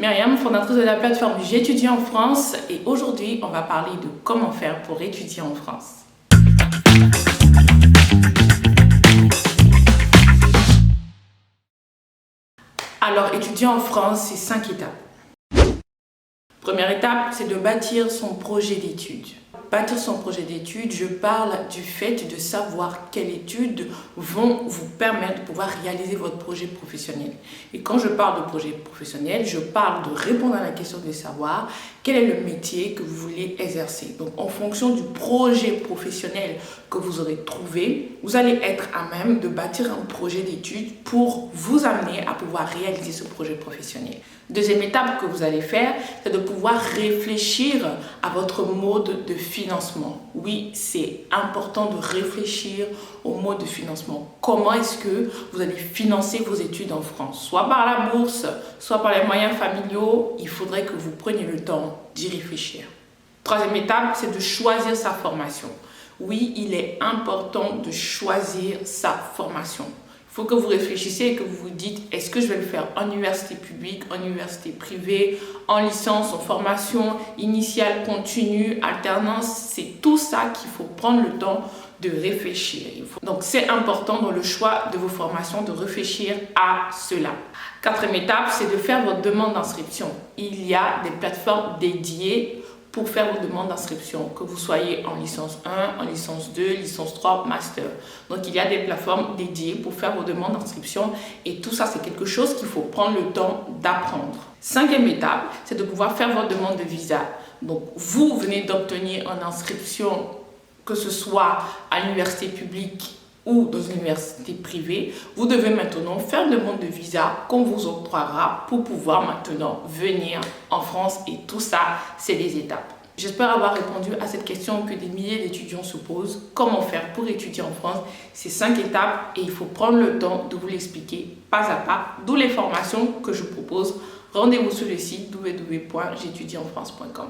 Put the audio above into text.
Myriam, fondatrice de la plateforme J'étudie en France, et aujourd'hui on va parler de comment faire pour étudier en France. Alors, étudier en France, c'est 5 étapes. Première étape, c'est de bâtir son projet d'études. Bâtir son projet d'études, je parle du fait de savoir quelles études vont vous permettre de pouvoir réaliser votre projet professionnel. Et quand je parle de projet professionnel, je parle de répondre à la question de savoir quel est le métier que vous voulez exercer. Donc, en fonction du projet professionnel que vous aurez trouvé, vous allez être à même de bâtir un projet d'études pour vous amener à pouvoir réaliser ce projet professionnel. Deuxième étape que vous allez faire, c'est de pouvoir réfléchir à votre mode de financement. Oui, c'est important de réfléchir au mode de financement. Comment est-ce que vous allez financer vos études en France? Soit par la bourse, soit par les moyens familiaux. Il faudrait que vous preniez le temps d'y réfléchir. Troisième étape, c'est de choisir sa formation. Oui, il est important de choisir sa formation. Il faut que vous réfléchissiez et que vous vous dites, est-ce que je vais le faire en université publique, en université privée, en licence, en formation initiale, continue, alternance? C'est tout ça qu'il faut prendre le temps de réfléchir. Donc, c'est important dans le choix de vos formations de réfléchir à cela. Quatrième étape, c'est de faire votre demande d'inscription. Il y a des plateformes dédiées pour faire vos demandes d'inscription, que vous soyez en licence 1, en licence 2, licence 3, master. Donc, il y a des plateformes dédiées pour faire vos demandes d'inscription et tout ça, c'est quelque chose qu'il faut prendre le temps d'apprendre. Cinquième étape, c'est de pouvoir faire votre demande de visa. Donc, vous venez d'obtenir une inscription, que ce soit à l'université publique ou dans une université privée, vous devez maintenant faire une demande de visa qu'on vous octroiera pour pouvoir maintenant venir en France, et tout ça, c'est des étapes. J'espère avoir répondu à cette question que des milliers d'étudiants se posent. Comment faire pour étudier en France? C'est 5 étapes et il faut prendre le temps de vous l'expliquer pas à pas, d'où les formations que je propose. Rendez-vous sur le site www.j'étudieenfrance.com.